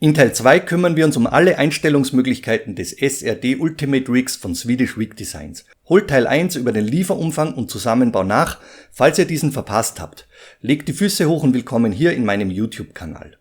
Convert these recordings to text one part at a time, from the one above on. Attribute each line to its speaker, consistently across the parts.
Speaker 1: In Teil 2 kümmern wir uns um alle Einstellungsmöglichkeiten des SRD Ultimate Rigs von Swedish Rig Designs. Holt Teil 1 über den Lieferumfang und Zusammenbau nach, falls ihr diesen verpasst habt. Legt die Füße hoch und willkommen hier in meinem YouTube-Kanal.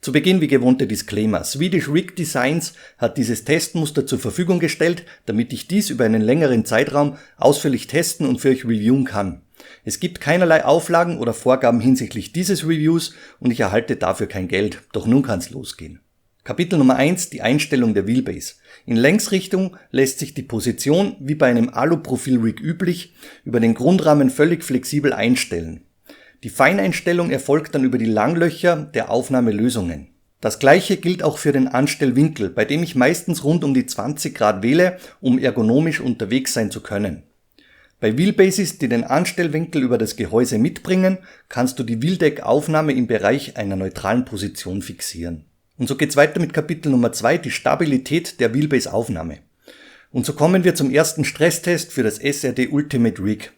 Speaker 1: Zu Beginn wie gewohnt der Disclaimer. Swedish Rig Designs hat dieses Testmuster zur Verfügung gestellt, damit ich dies über einen längeren Zeitraum ausführlich testen und für euch reviewen kann. Es gibt keinerlei Auflagen oder Vorgaben hinsichtlich dieses Reviews und ich erhalte dafür kein Geld. Doch nun kann's losgehen. Kapitel Nummer 1, die Einstellung der Wheelbase. In Längsrichtung lässt sich die Position, wie bei einem Aluprofil-Rig üblich, über den Grundrahmen völlig flexibel einstellen. Die Feineinstellung erfolgt dann über die Langlöcher der Aufnahmelösungen. Das gleiche gilt auch für den Anstellwinkel, bei dem ich meistens rund um die 20 Grad wähle, um ergonomisch unterwegs sein zu können. Bei Wheelbases, die den Anstellwinkel über das Gehäuse mitbringen, kannst du die Wheeldeck-Aufnahme im Bereich einer neutralen Position fixieren. Und so geht's weiter mit Kapitel Nummer 2, die Stabilität der Wheelbase-Aufnahme. Und so kommen wir zum ersten Stresstest für das SRD Ultimate Rig.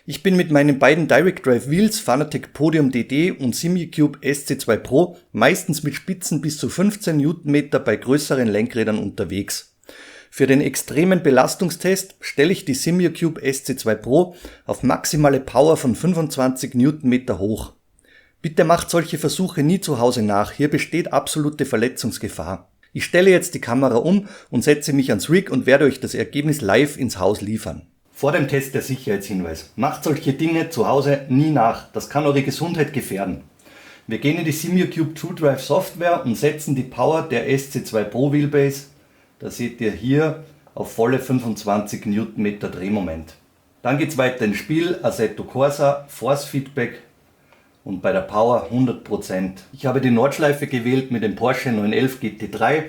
Speaker 1: Ich bin mit meinen beiden Direct Drive Wheels Fanatec Podium DD und Simucube SC2 Pro meistens mit Spitzen bis zu 15 Newtonmeter bei größeren Lenkrädern unterwegs. Für den extremen Belastungstest stelle ich die Simucube SC2 Pro auf maximale Power von 25 Newtonmeter hoch. Bitte macht solche Versuche nie zu Hause nach, hier besteht absolute Verletzungsgefahr. Ich stelle jetzt die Kamera um und setze mich ans Rig und werde euch das Ergebnis live ins Haus liefern. Vor dem Test der Sicherheitshinweis. Macht solche Dinge zu Hause nie nach, das kann eure Gesundheit gefährden. Wir gehen in die Simucube TrueDrive Software und setzen die Power der SC2 Pro Wheelbase, das seht ihr hier, auf volle 25 Newtonmeter Drehmoment. Dann geht es weiter ins Spiel, Assetto Corsa, Force Feedback und bei der Power 100%. Ich habe die Nordschleife gewählt mit dem Porsche 911 GT3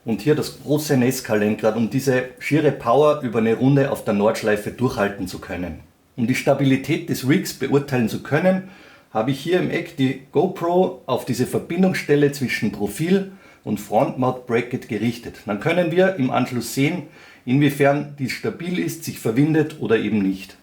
Speaker 1: und hier das große Nesca-Lenkrad, um diese schiere Power über eine Runde auf der Nordschleife durchhalten zu können. Um die Stabilität des Rigs beurteilen zu können, habe ich hier im Eck die GoPro auf diese Verbindungsstelle zwischen Profil und Front-Mount Bracket gerichtet. Dann können wir im Anschluss sehen, inwiefern dies stabil ist, sich verwindet oder eben nicht.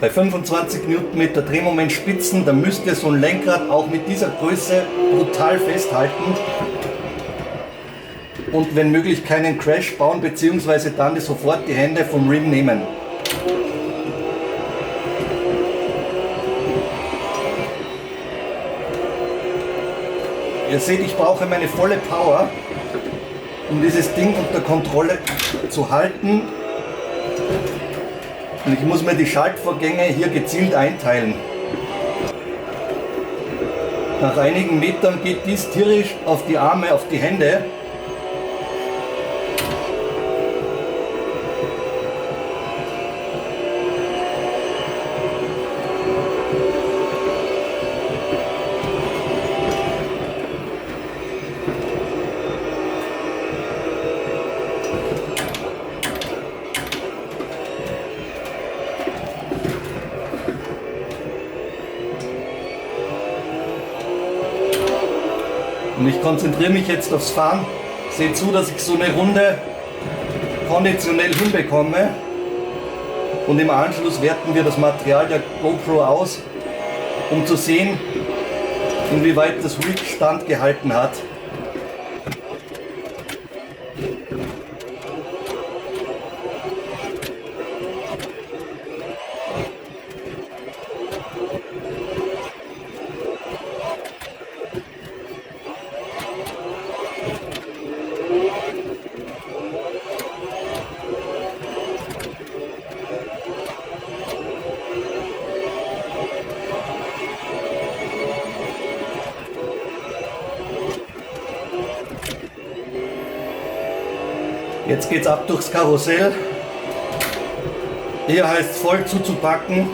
Speaker 1: Bei 25 Newtonmeter Drehmoment Spitzen, da müsst ihr so ein Lenkrad auch mit dieser Größe brutal festhalten und wenn möglich keinen Crash bauen, beziehungsweise dann sofort die Hände vom Rim nehmen. Ihr seht, ich brauche meine volle Power, um dieses Ding unter Kontrolle zu halten. Und ich muss mir die Schaltvorgänge hier gezielt einteilen. Nach einigen Metern geht dies tierisch auf die Arme, auf die Hände. Und ich konzentriere mich jetzt aufs Fahren. Seht zu, dass ich so eine Runde konditionell hinbekomme. Und im Anschluss werten wir das Material der GoPro aus, um zu sehen, inwieweit das Rig standgehalten hat. Jetzt geht's ab durchs Karussell. Hier heißt es voll zuzupacken.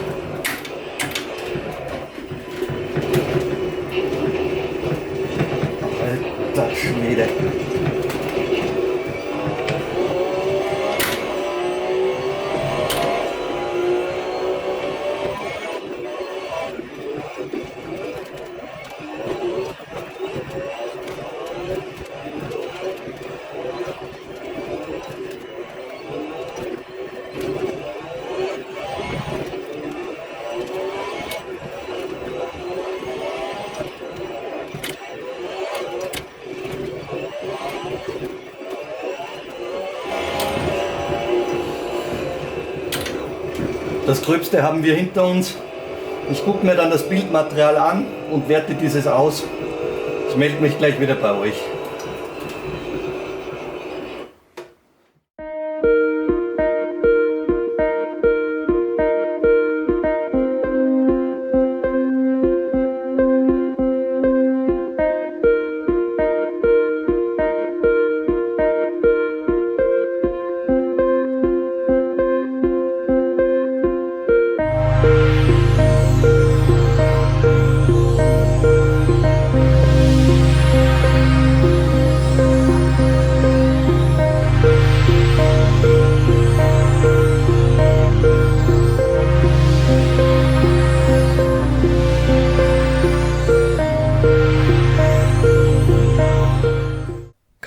Speaker 1: Alter Schwede. Das Gröbste haben wir hinter uns. Ich gucke mir dann das Bildmaterial an und werte dieses aus. Ich melde mich gleich wieder bei euch.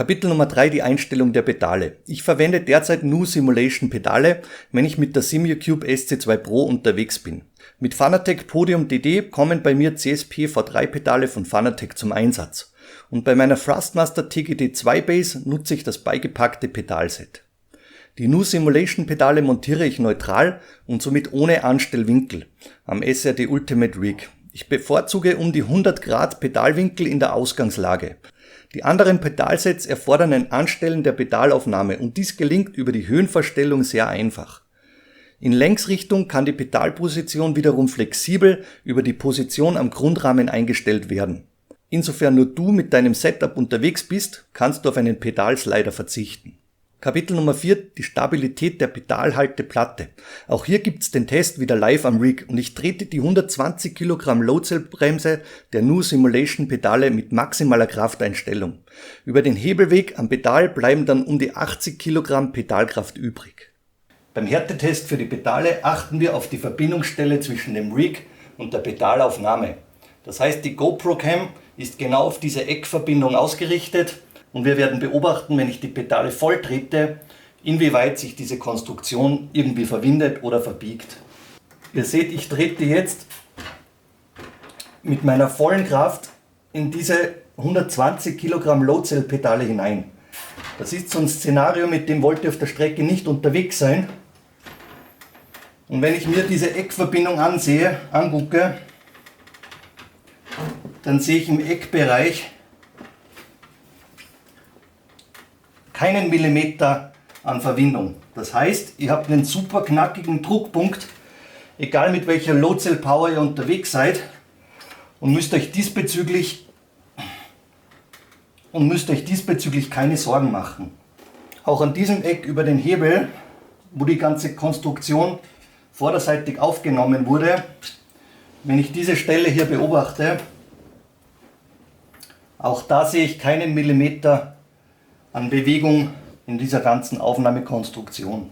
Speaker 1: Kapitel Nummer 3, die Einstellung der Pedale. Ich verwende derzeit nur Simulation Pedale, wenn ich mit der Simucube SC2 Pro unterwegs bin. Mit Fanatec Podium DD kommen bei mir CSP V3 Pedale von Fanatec zum Einsatz. Und bei meiner Thrustmaster TGD2 Base nutze ich das beigepackte Pedalset. Die Nu Simulation Pedale montiere ich neutral und somit ohne Anstellwinkel am SRD Ultimate Rig. Ich bevorzuge um die 100 Grad Pedalwinkel in der Ausgangslage. Die anderen Pedalsets erfordern ein Anstellen der Pedalaufnahme und dies gelingt über die Höhenverstellung sehr einfach. In Längsrichtung kann die Pedalposition wiederum flexibel über die Position am Grundrahmen eingestellt werden. Insofern nur du mit deinem Setup unterwegs bist, kannst du auf einen Pedalslider verzichten. Kapitel Nummer 4, die Stabilität der Pedalhalteplatte. Auch hier gibt's den Test wieder live am Rig und ich trete die 120 Kilogramm Load-Cell-Bremse der Nu Simulation Pedale mit maximaler Krafteinstellung. Über den Hebelweg am Pedal bleiben dann um die 80 Kilogramm Pedalkraft übrig. Beim Härtetest für die Pedale achten wir auf die Verbindungsstelle zwischen dem Rig und der Pedalaufnahme. Das heißt, die GoPro Cam ist genau auf diese Eckverbindung ausgerichtet. Und wir werden beobachten, wenn ich die Pedale voll trete, inwieweit sich diese Konstruktion irgendwie verwindet oder verbiegt. Ihr seht, ich trete jetzt mit meiner vollen Kraft in diese 120 Kilogramm Load-Cell-Pedale hinein. Das ist so ein Szenario, mit dem wollt ihr auf der Strecke nicht unterwegs sein. Und wenn ich mir diese Eckverbindung angucke, dann sehe ich im Eckbereich keinen Millimeter an Verwindung. Das heißt, ihr habt einen super knackigen Druckpunkt, egal mit welcher Load Cell Power ihr unterwegs seid, und müsst euch diesbezüglich keine Sorgen machen. Auch an diesem Eck über den Hebel, wo die ganze Konstruktion vorderseitig aufgenommen wurde, wenn ich diese Stelle hier beobachte, auch da sehe ich keinen Millimeter an Bewegung in dieser ganzen Aufnahmekonstruktion.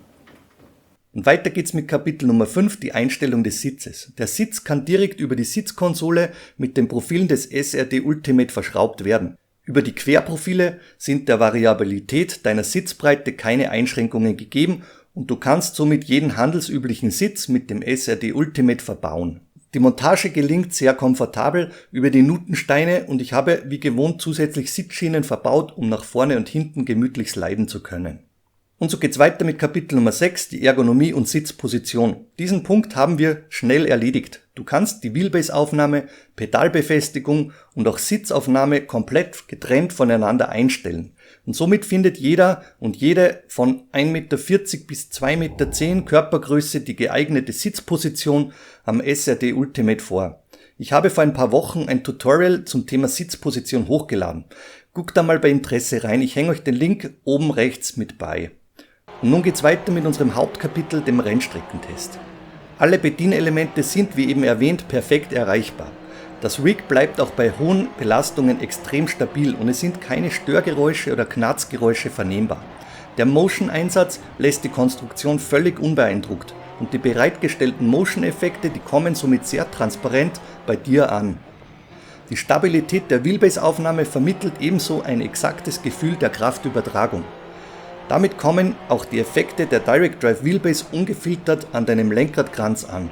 Speaker 1: Und weiter geht's mit Kapitel Nummer 5, die Einstellung des Sitzes. Der Sitz kann direkt über die Sitzkonsole mit den Profilen des SRD Ultimate verschraubt werden. Über die Querprofile sind der Variabilität deiner Sitzbreite keine Einschränkungen gegeben und du kannst somit jeden handelsüblichen Sitz mit dem SRD Ultimate verbauen. Die Montage gelingt sehr komfortabel über die Nutensteine und ich habe wie gewohnt zusätzlich Sitzschienen verbaut, um nach vorne und hinten gemütlich sliden zu können. Und so geht's weiter mit Kapitel Nummer 6, die Ergonomie und Sitzposition. Diesen Punkt haben wir schnell erledigt. Du kannst die Wheelbase-Aufnahme, Pedalbefestigung und auch Sitzaufnahme komplett getrennt voneinander einstellen. Und somit findet jeder und jede von 1,40 Meter bis 2,10 Meter Körpergröße die geeignete Sitzposition am SRD Ultimate vor. Ich habe vor ein paar Wochen ein Tutorial zum Thema Sitzposition hochgeladen. Guckt da mal bei Interesse rein, ich hänge euch den Link oben rechts mit bei. Und nun geht's weiter mit unserem Hauptkapitel, dem Rennstreckentest. Alle Bedienelemente sind, wie eben erwähnt, perfekt erreichbar. Das Rig bleibt auch bei hohen Belastungen extrem stabil und es sind keine Störgeräusche oder Knarzgeräusche vernehmbar. Der Motion-Einsatz lässt die Konstruktion völlig unbeeindruckt und die bereitgestellten Motion-Effekte, die kommen somit sehr transparent bei dir an. Die Stabilität der Wheelbase-Aufnahme vermittelt ebenso ein exaktes Gefühl der Kraftübertragung. Damit kommen auch die Effekte der Direct Drive Wheelbase ungefiltert an deinem Lenkradkranz an.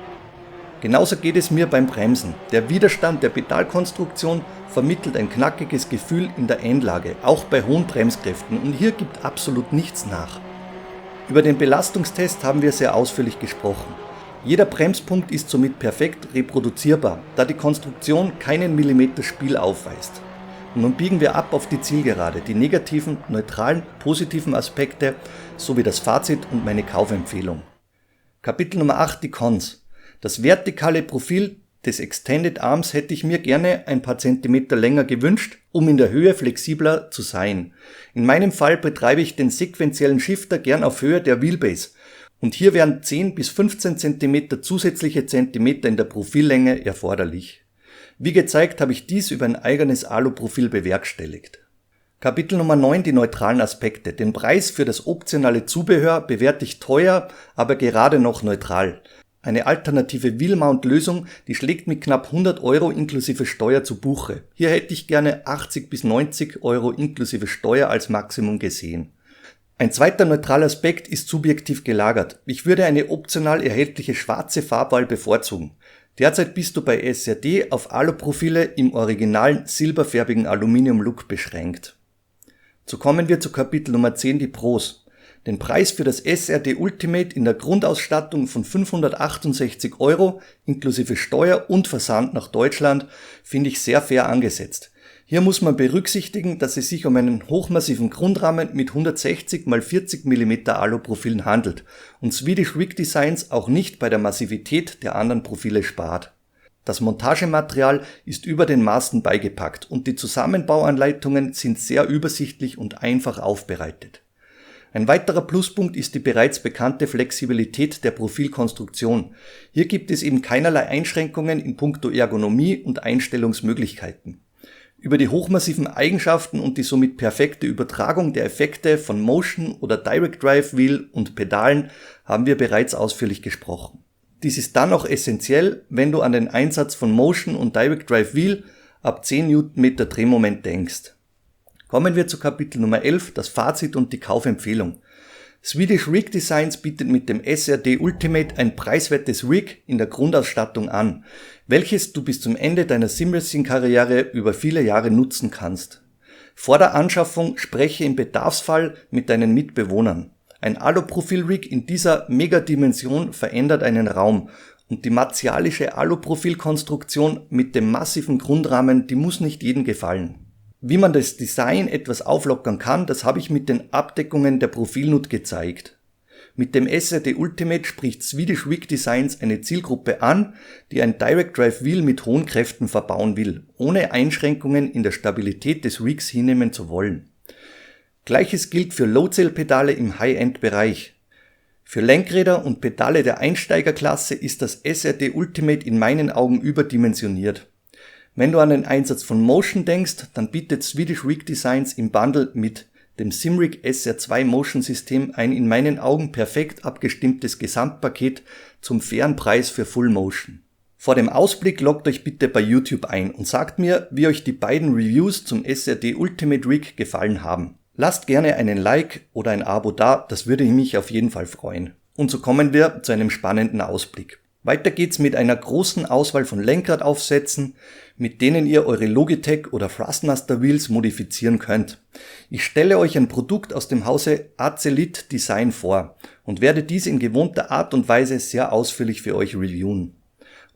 Speaker 1: Genauso geht es mir beim Bremsen. Der Widerstand der Pedalkonstruktion vermittelt ein knackiges Gefühl in der Endlage, auch bei hohen Bremskräften, und hier gibt absolut nichts nach. Über den Belastungstest haben wir sehr ausführlich gesprochen. Jeder Bremspunkt ist somit perfekt reproduzierbar, da die Konstruktion keinen Millimeter Spiel aufweist. Und nun biegen wir ab auf die Zielgerade, die negativen, neutralen, positiven Aspekte sowie das Fazit und meine Kaufempfehlung. Kapitel Nummer 8, die Cons. Das vertikale Profil des Extended Arms hätte ich mir gerne ein paar Zentimeter länger gewünscht, um in der Höhe flexibler zu sein. In meinem Fall betreibe ich den sequentiellen Shifter gern auf Höhe der Wheelbase. Und hier wären 10 bis 15 cm zusätzliche Zentimeter in der Profillänge erforderlich. Wie gezeigt habe ich dies über ein eigenes Aluprofil bewerkstelligt. Kapitel Nummer 9, die neutralen Aspekte. Den Preis für das optionale Zubehör bewerte ich teuer, aber gerade noch neutral. Eine alternative Wheel-Mount-Lösung, die schlägt mit knapp 100 € inklusive Steuer zu Buche. Hier hätte ich gerne 80 bis 90 € inklusive Steuer als Maximum gesehen. Ein zweiter neutraler Aspekt ist subjektiv gelagert. Ich würde eine optional erhältliche schwarze Farbwahl bevorzugen. Derzeit bist du bei SRD auf Aluprofile im originalen silberfärbigen Aluminium-Look beschränkt. So kommen wir zu Kapitel Nummer 10, die Pros. Den Preis für das SRD Ultimate in der Grundausstattung von 568 € inklusive Steuer und Versand nach Deutschland finde ich sehr fair angesetzt. Hier muss man berücksichtigen, dass es sich um einen hochmassiven Grundrahmen mit 160 x 40 mm Aluprofilen handelt und Swedish Rig Designs auch nicht bei der Massivität der anderen Profile spart. Das Montagematerial ist über den Masten beigepackt und die Zusammenbauanleitungen sind sehr übersichtlich und einfach aufbereitet. Ein weiterer Pluspunkt ist die bereits bekannte Flexibilität der Profilkonstruktion. Hier gibt es eben keinerlei Einschränkungen in puncto Ergonomie und Einstellungsmöglichkeiten. Über die hochmassiven Eigenschaften und die somit perfekte Übertragung der Effekte von Motion oder Direct Drive Wheel und Pedalen haben wir bereits ausführlich gesprochen. Dies ist dann auch essentiell, wenn du an den Einsatz von Motion und Direct Drive Wheel ab 10 Nm Drehmoment denkst. Kommen wir zu Kapitel Nummer 11, das Fazit und die Kaufempfehlung. Swedish Rig Designs bietet mit dem SRD Ultimate ein preiswertes Rig in der Grundausstattung an, welches du bis zum Ende deiner Simracing-Karriere über viele Jahre nutzen kannst. Vor der Anschaffung spreche im Bedarfsfall mit deinen Mitbewohnern. Ein Aluprofil-Rig in dieser Megadimension verändert einen Raum und die martialische Aluprofil-Konstruktion mit dem massiven Grundrahmen, die muss nicht jedem gefallen. Wie man das Design etwas auflockern kann, das habe ich mit den Abdeckungen der Profilnut gezeigt. Mit dem SRD Ultimate spricht Swedish Rig Designs eine Zielgruppe an, die ein Direct Drive Wheel mit hohen Kräften verbauen will, ohne Einschränkungen in der Stabilität des Rigs hinnehmen zu wollen. Gleiches gilt für Load-Cell-Pedale im High-End-Bereich. Für Lenkräder und Pedale der Einsteigerklasse ist das SRD Ultimate in meinen Augen überdimensioniert. Wenn du an den Einsatz von Motion denkst, dann bietet Swedish Rig Designs im Bundle mit dem Simrig SR2 Motion System ein in meinen Augen perfekt abgestimmtes Gesamtpaket zum fairen Preis für Full Motion. Vor dem Ausblick loggt euch bitte bei YouTube ein und sagt mir, wie euch die beiden Reviews zum SRD Ultimate Rig gefallen haben. Lasst gerne einen Like oder ein Abo da, das würde mich auf jeden Fall freuen. Und so kommen wir zu einem spannenden Ausblick. Weiter geht's mit einer großen Auswahl von Lenkradaufsätzen, mit denen ihr eure Logitech oder Thrustmaster Wheels modifizieren könnt. Ich stelle euch ein Produkt aus dem Hause Azelit Design vor und werde dies in gewohnter Art und Weise sehr ausführlich für euch reviewen.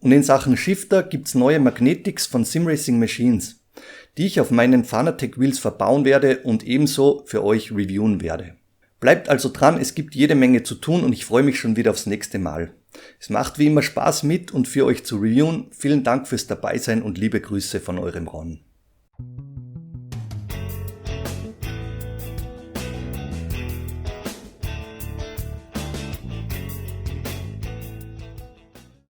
Speaker 1: Und in Sachen Shifter gibt's neue Magnetics von Simracing Machines, die ich auf meinen Fanatec Wheels verbauen werde und ebenso für euch reviewen werde. Bleibt also dran, es gibt jede Menge zu tun und ich freue mich schon wieder aufs nächste Mal. Es macht wie immer Spaß mit und für euch zu reviewen. Vielen Dank fürs Dabeisein und liebe Grüße von eurem Ron.